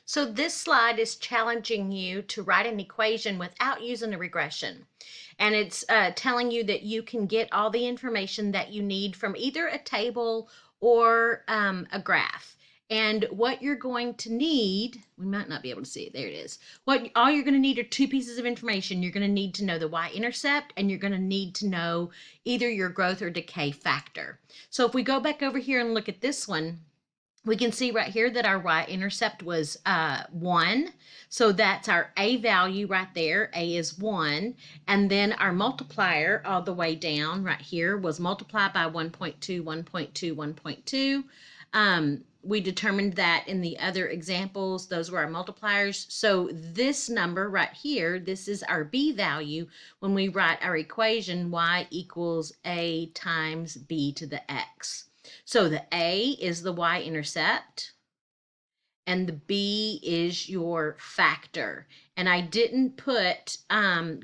So this slide is challenging you to write an equation without using a regression. And it's telling you that you can get all the information that you need from either a table or a graph. And what you're going to need, we might not be able to see it, there it is. All you're going to need are two pieces of information. You're going to need to know the y-intercept, and you're going to need to know either your growth or decay factor. So if we go back over here and look at this one, we can see right here that our y-intercept was 1. So that's our A value right there. A is 1. And then our multiplier all the way down right here was multiplied by 1.2, 1.2, 1.2. We determined that in the other examples, those were our multipliers. So this number right here, this is our B value when we write our equation y equals A times B to the X. So the A is the y-intercept and the B is your factor. And I didn't put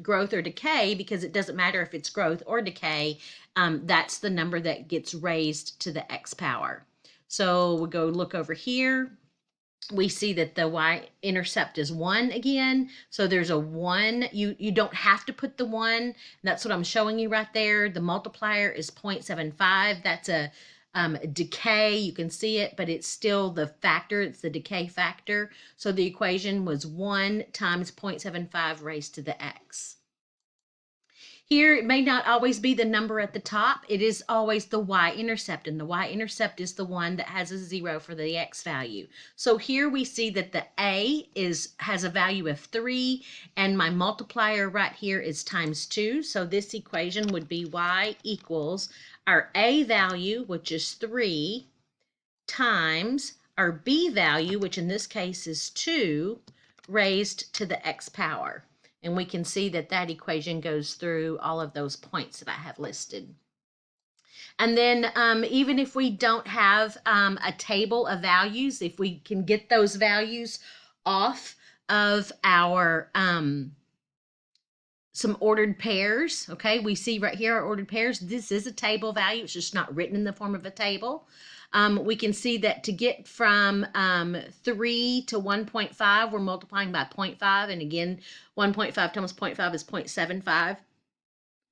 growth or decay because it doesn't matter if it's growth or decay. That's the number that gets raised to the X power. So we go look over here. We see that the y-intercept is 1 again. So there's a 1. You don't have to put the 1. That's what I'm showing you right there. The multiplier is 0.75. That's a decay. You can see it, but it's still the factor. It's the decay factor. So the equation was 1 times 0.75 raised to the x. Here, it may not always be the number at the top. It is always the y-intercept, and the y-intercept is the one that has a 0 for the x value. So here we see that the A has a value of 3, and my multiplier right here is times 2. So this equation would be y equals our A value, which is 3, times our B value, which in this case is 2, raised to the x power. And we can see that that equation goes through all of those points that I have listed. And then even if we don't have a table of values, if we can get those values off of our some ordered pairs, okay, we see right here our ordered pairs. This is a table value. It's just not written in the form of a table. We can see that to get from 3 to 1.5, we're multiplying by 0.5. And again, 1.5 times 0.5 is 0.75.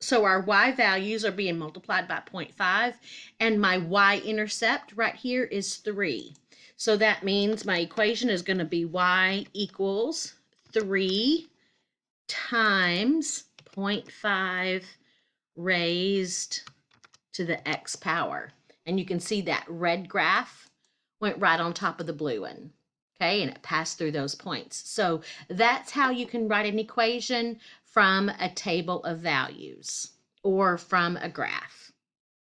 So our y values are being multiplied by 0.5. And my y-intercept right here is 3. So that means my equation is going to be y equals 3 times 0.5 raised to the x power. And you can see that red graph went right on top of the blue one, okay? And it passed through those points. So that's how you can write an equation from a table of values or from a graph.